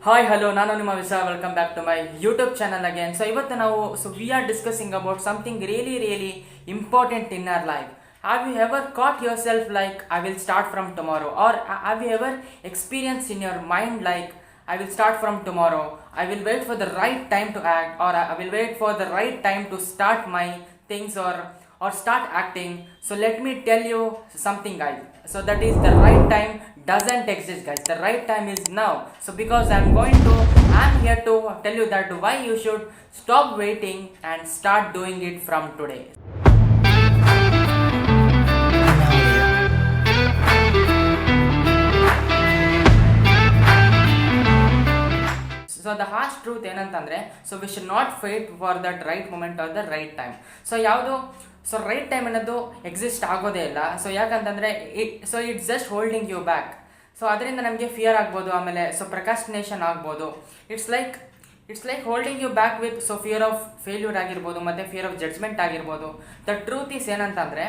Hi hello ನಾನು ನಿಮ್ಮ ವಿಸಾ welcome back to my YouTube channel again. So ಇವತ್ತು ನಾವು we are discussing about something really important in our life. Have you ever caught yourself like I will start from tomorrow, or have you ever experience in your mind like I will start from tomorrow, I will wait for the right time to act, or I will wait for the right time to start my things or start acting. So let me tell you something guys, so that is the right time doesn't exist guys, the right time is now. So because I'm here to tell you that why you should stop waiting and start doing it from today. So the harsh truth ಏನಂತಂದರೆ, so we should not wait for that right moment or the right time. So right time ಅನ್ನೋದು exist ಆಗೋದೇ ಇಲ್ಲ. So ಯಾಕಂತಂದರೆ it's just holding you back. So ಅದರಿಂದ ನಮಗೆ fear ಆಗ್ಬೋದು, ಆಮೇಲೆ procrastination ಆಗ್ಬೋದು. It's like holding you back with fear of failure ಆಗಿರ್ಬೋದು, ಮತ್ತು ಫಿಯರ್ ಆಫ್ ಜಡ್ಜ್ಮೆಂಟ್ ಆಗಿರ್ಬೋದು. ದ ಟ್ರೂತ್ ಈಸ್ ಏನಂತಂದರೆ,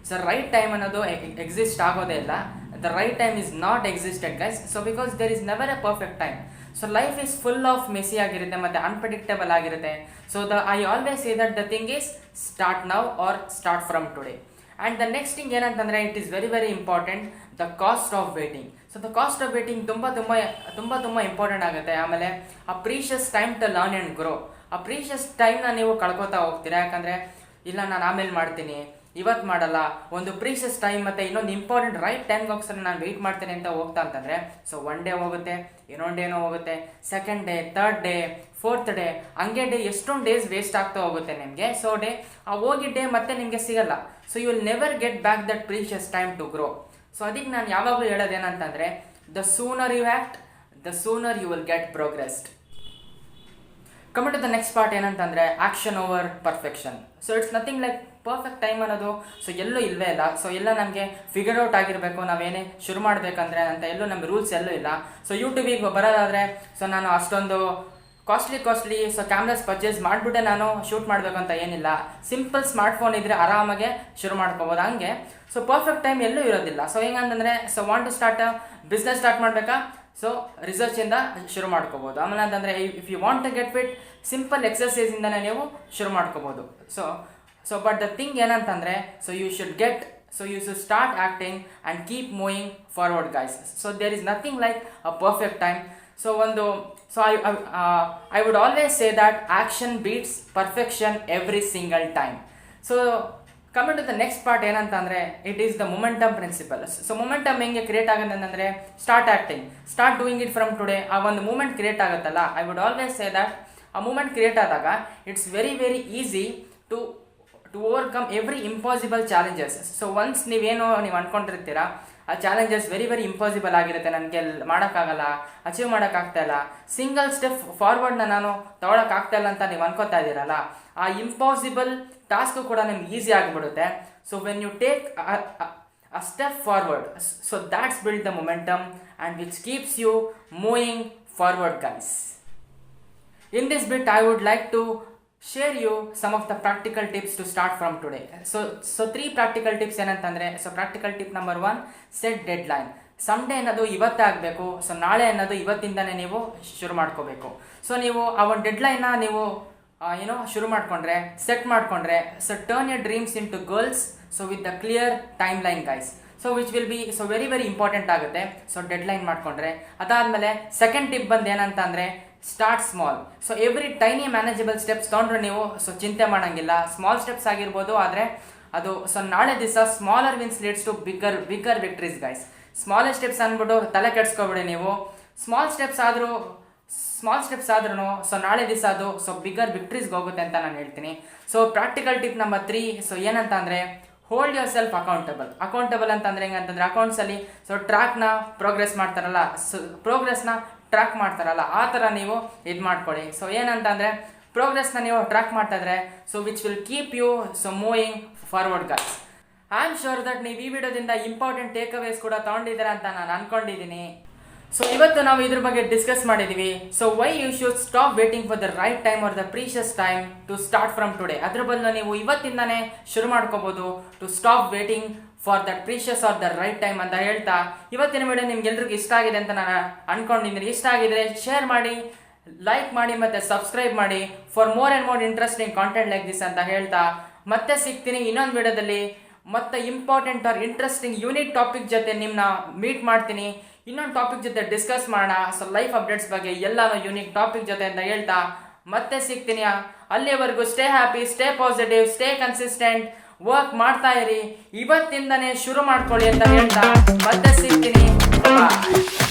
ಸೊ ರೈಟ್ ಟೈಮ್ ಅನ್ನೋದು ಎಕ್ಸಿಸ್ಟ್ ಆಗೋದೇ ಇಲ್ಲ. The right time is not existed guys. So because there is never a perfect time. So life is full of messy ಆಗಿರುತ್ತೆ ಮತ್ತು unpredictable ಆಗಿರುತ್ತೆ. So I always say that the thing is start now or start from today. And the next thing ಏನಂತಂದರೆ, it is very important, the cost of waiting. So the cost of waiting ತುಂಬ important ಆಗುತ್ತೆ. ಆಮೇಲೆ ಆ precious time to learn and grow. ಆ precious ಟೈಮ್ನ ನೀವು ಕಳ್ಕೊತಾ ಹೋಗ್ತೀರಾ. ಯಾಕಂದರೆ ಇಲ್ಲ ನಾನು ಆಮೇಲೆ ಮಾಡ್ತೀನಿ, ಇವತ್ತು ಮಾಡಲ್ಲ, ಒಂದು ಪ್ರೀಷಿಯಸ್ ಟೈಮ್ ಮತ್ತು ಇನ್ನೊಂದು ಇಂಪಾರ್ಟೆಂಟ್ ರೈಟ್ ಟೈಮ್ಗೋಸ್ಕರ ನಾನು ವೆಯ್ಟ್ ಮಾಡ್ತೇನೆ ಅಂತ ಹೋಗ್ತಾ ಅಂತಂದರೆ, ಸೊ ಒನ್ ಡೇ ಹೋಗುತ್ತೆ, ಇನ್ನೊಂದು ಡೇನೋ ಹೋಗುತ್ತೆ, second day, third day, fourth day, ಹಂಗೆ ಡೇ ಎಷ್ಟೊಂದು ಡೇಸ್ ವೇಸ್ಟ್ ಆಗ್ತಾ ಹೋಗುತ್ತೆ ನಿಮಗೆ. ಸೊ ಆ ಹೋಗಿ ಡೇ ಮತ್ತೆ ನಿಮಗೆ ಸಿಗಲ್ಲ. So you will never get back that precious time to grow. So ಅದಕ್ಕೆ ನಾನು ಯಾವಾಗಲೂ ಹೇಳೋದೇನಂತಂದರೆ, the sooner you act, the sooner you will get progressed. Coming to the next part ಏನಂತಂದರೆ, action over perfection. So it's nothing like perfect time ಅನ್ನೋದು ಎಲ್ಲೂ ಇಲ್ಲವೇ ಇಲ್ಲ. So ಎಲ್ಲ ನಮಗೆ ಫಿಗರ್ ಔಟ್ ಆಗಿರಬೇಕು, ನಾವೇನೇ ಶುರು ಮಾಡಬೇಕಂದ್ರೆ ಅಂತ ಎಲ್ಲೂ ನಮಗೆ ರೂಲ್ಸ್ ಎಲ್ಲೂ ಇಲ್ಲ. ಸೊ ಯೂಟ್ಯೂಬಿಗೆ ಬರೋದಾದರೆ, ಸೊ ನಾನು ಅಷ್ಟೊಂದು ಕಾಸ್ಟ್ಲಿ ಕ್ಯಾಮ್ರಾಸ್ ಪರ್ಚೇಸ್ ಮಾಡಿಬಿಟ್ಟೆ ನಾನು ಶೂಟ್ ಮಾಡಬೇಕು ಅಂತ ಏನಿಲ್ಲ. ಸಿಂಪಲ್ ಸ್ಮಾರ್ಟ್ಫೋನ್ ಇದ್ದರೆ ಆರಾಮಾಗೆ ಶುರು ಮಾಡ್ಕೋಬೋದು. ಹಂಗೆ ಸೊ ಪರ್ಫೆಕ್ಟ್ ಟೈಮ್ ಎಲ್ಲೂ ಇರೋದಿಲ್ಲ. ಸೊ ಹೆಂಗಂತಂದರೆ, so want to start business start ಮಾಡಬೇಕಾ, ಸೊ ರಿಸರ್ಚಿಂದ ಶುರು ಮಾಡ್ಕೋಬೋದು. ಆಮೇಲೆ ಅಂತಂದರೆ, if you want to get fit, simple ಎಕ್ಸರ್ಸೈಸಿಂದನೇ ನೀವು ಶುರು ಮಾಡ್ಕೋಬೋದು. ಸೊ ಬಟ್ ದ ಥಿಂಗ್ ಏನಂತಂದರೆ, so you should start acting and keep moving forward guys. So there is nothing like a perfect time. I would always say that action beats perfection every single time. So coming to the next part ಏನಂತಂದರೆ, it is the momentum principle. So momentum ಹೆಂಗೆ create ಆಗುತ್ತೆ ಅಂತಂದರೆ, start acting, start doing it from today. ಆ ಒಂದು moment create ಆಗುತ್ತಲ್ಲ, I would always say that ಆ moment create ಆದಾಗ it's very easy to overcome every impossible challenges. So once ನೀವು ಅಂದ್ಕೊಂಡಿರ್ತೀರಾ, ಆ ಚಾಲೆಂಜಸ್ ವೆರಿ ಇಂಪಾಸಿಬಲ್ ಆಗಿರುತ್ತೆ, ನನಗೆ ಮಾಡೋಕ್ಕಾಗಲ್ಲ, ಅಚೀವ್ ಮಾಡೋಕ್ಕಾಗ್ತಾ ಇಲ್ಲ, ಸಿಂಗಲ್ ಸ್ಟೆಪ್ ಫಾರ್ವರ್ಡ್ನ ನಾನು ತೊಗೊಳಕ್ಕಾಗ್ತಾ ಇಲ್ಲ ಅಂತ ನೀವು ಅನ್ಕೋತಾ ಇದ್ದೀರಲ್ಲ, ಆ ಇಂಪಾಸಿಬಲ್ ಟಾಸ್ಕು ಕೂಡ ನಿಮ್ಗೆ ಈಸಿ ಆಗಿಬಿಡುತ್ತೆ. So when you take a step forward, so that's build the momentum and which keeps you moving forward guys. In this bit I would like to share you some of the practical tips to start from today. So 3 practical tips ಏನಂತಂದರೆ, so practical tip number 1, set deadline. Sunday ಅನ್ನೋದು ಇವತ್ತೇ ಆಗಬೇಕು. So ನಾಳೆ ಅನ್ನೋದು ಇವತ್ತಿಂದನೇ ನೀವು ಶುರು ಮಾಡ್ಕೋಬೇಕು. So ನೀವು ಆ ಒಂದು ಡೆಡ್ಲೈನ್ನ ನೀವು ಶುರು ಮಾಡಿಕೊಂಡ್ರೆ, ಸೆಟ್ ಮಾಡಿಕೊಂಡ್ರೆ, so turn your dreams into goals, so with the clear timeline guys. So which will be very important ಆಗುತ್ತೆ. ಸೊ ಡೆಡ್ಲೈನ್ ಮಾಡಿಕೊಂಡ್ರೆ, ಅದಾದಮೇಲೆ ಸೆಕೆಂಡ್ ಟಿಪ್ ಬಂದು ಏನಂತ ಅಂದರೆ, start small. So every tiny manageable steps ತೊಗೊಂಡ್ರೆ ನೀವು ಚಿಂತೆ ಮಾಡೋಂಗಿಲ್ಲ. ಸ್ಮಾಲ್ ಸ್ಟೆಪ್ಸ್ ಆಗಿರ್ಬೋದು, ಆದರೆ ಅದು ನಾಳೆ ದಿವಸ smaller wins leads to bigger victories guys. Smaller steps ಅಂದ್ಬಿಟ್ಟು ತಲೆ ಕೆಡಿಸ್ಕೊಬಿಡಿ ನೀವು. ಸ್ಮಾಲ್ ಸ್ಟೆಪ್ಸ್ ಆದ್ರೂ ನಾಳೆ ದಿವಸ ಅದು ಬಿಗ್ಗರ್ ವಿಕ್ಟ್ರೀಸ್ಗೆ ಹೋಗುತ್ತೆ ಅಂತ ನಾನು ಹೇಳ್ತೀನಿ. So practical tip number 3, so ಏನಂತ ಅಂದರೆ, ಹೋಲ್ಡ್ ಯುವರ್ ಸೆಲ್ಫ್ ಅಕೌಂಟಬಲ್ ಅಂತಂದರೆ ಹೆಂಗಂತಂದರೆ, ಅಕೌಂಟ್ಸಲ್ಲಿ ಟ್ರ್ಯಾಕ್ನ ಪ್ರೋಗ್ರೆಸ್ನ ಟ್ರ್ಯಾಕ್ ಮಾಡ್ತಾರಲ್ಲ, ಆ ಥರ ನೀವು ಇದು ಮಾಡ್ಕೊಳ್ಳಿ. ಸೊ ಏನಂತಂದರೆ, ಪ್ರೋಗ್ರೆಸ್ನ ನೀವು ಟ್ರ್ಯಾಕ್ ಮಾಡ್ತಾಯಿದ್ರೆ, so which will keep you moving forward guys. I am sure that ನೀವು ಈ ವಿಡಿಯೋದಿಂದ ಇಂಪಾರ್ಟೆಂಟ್ ಟೇಕ್ ಅವೇಸ್ ಕೂಡ ತೊಗೊಂಡಿದ್ದೀರಾ ಅಂತ ನಾನು ಅಂದ್ಕೊಂಡಿದ್ದೀನಿ. ಸೊ ಇವತ್ತು ನಾವು ಇದ್ರ ಬಗ್ಗೆ ಡಿಸ್ಕಸ್ ಮಾಡಿದ್ದೀವಿ. So why you should stop waiting for the right time or the precious time to start from today. ಅದ್ರ ಬದಲು ನೀವು ಇವತ್ತಿಂದನೇ ಶುರು ಮಾಡ್ಕೋಬೋದು to stop waiting for that precious or the right time ಅಂತ ಹೇಳ್ತಾ, ಇವತ್ತಿನ ವಿಡಿಯೋ ನಿಮ್ಗೆಲ್ರಿಗೂ ಇಷ್ಟ ಆಗಿದೆ ಅಂತ ನಾನು ಅನ್ಕೊಂಡಿದ್ದೀನಿ. ಇಷ್ಟ ಆಗಿದ್ರೆ ಶೇರ್ ಮಾಡಿ, ಲೈಕ್ ಮಾಡಿ ಮತ್ತು ಸಬ್ಸ್ಕ್ರೈಬ್ ಮಾಡಿ for more and more interesting content like this ಅಂತ ಹೇಳ್ತಾ ಮತ್ತೆ ಸಿಗ್ತೀನಿ ಇನ್ನೊಂದು ವಿಡಿಯೋದಲ್ಲಿ. ಮತ್ತೆ important or interesting unique topic ಜೊತೆ ನಿಮ್ಮನ್ನ ಮೀಟ್ ಮಾಡ್ತೀನಿ. ಇನ್ನೊಂದು ಟಾಪಿಕ್ ಜೊತೆ ಡಿಸ್ಕಸ್ ಮಾಡೋಣ. ಸೊ ಲೈಫ್ ಅಪ್ಡೇಟ್ಸ್ ಬಗ್ಗೆ ಎಲ್ಲಾನು ಯೂನಿಕ್ ಟಾಪಿಕ್ ಜೊತೆ ಅಂತ ಹೇಳ್ತಾ ಮತ್ತೆ ಸಿಗ್ತೀನಿ. ಅಲ್ಲಿವರೆಗೂ stay happy, stay positive, stay consistent, work ಮಾಡ್ತಾ ಇರಿ. ಇವತ್ತಿಂದನೇ ಶುರು ಮಾಡ್ಕೊಳ್ಳಿ ಅಂತ ಹೇಳ್ತಾ ಮತ್ತೆ ಸಿಗ್ತೀನಿ. ಬಾಯ್.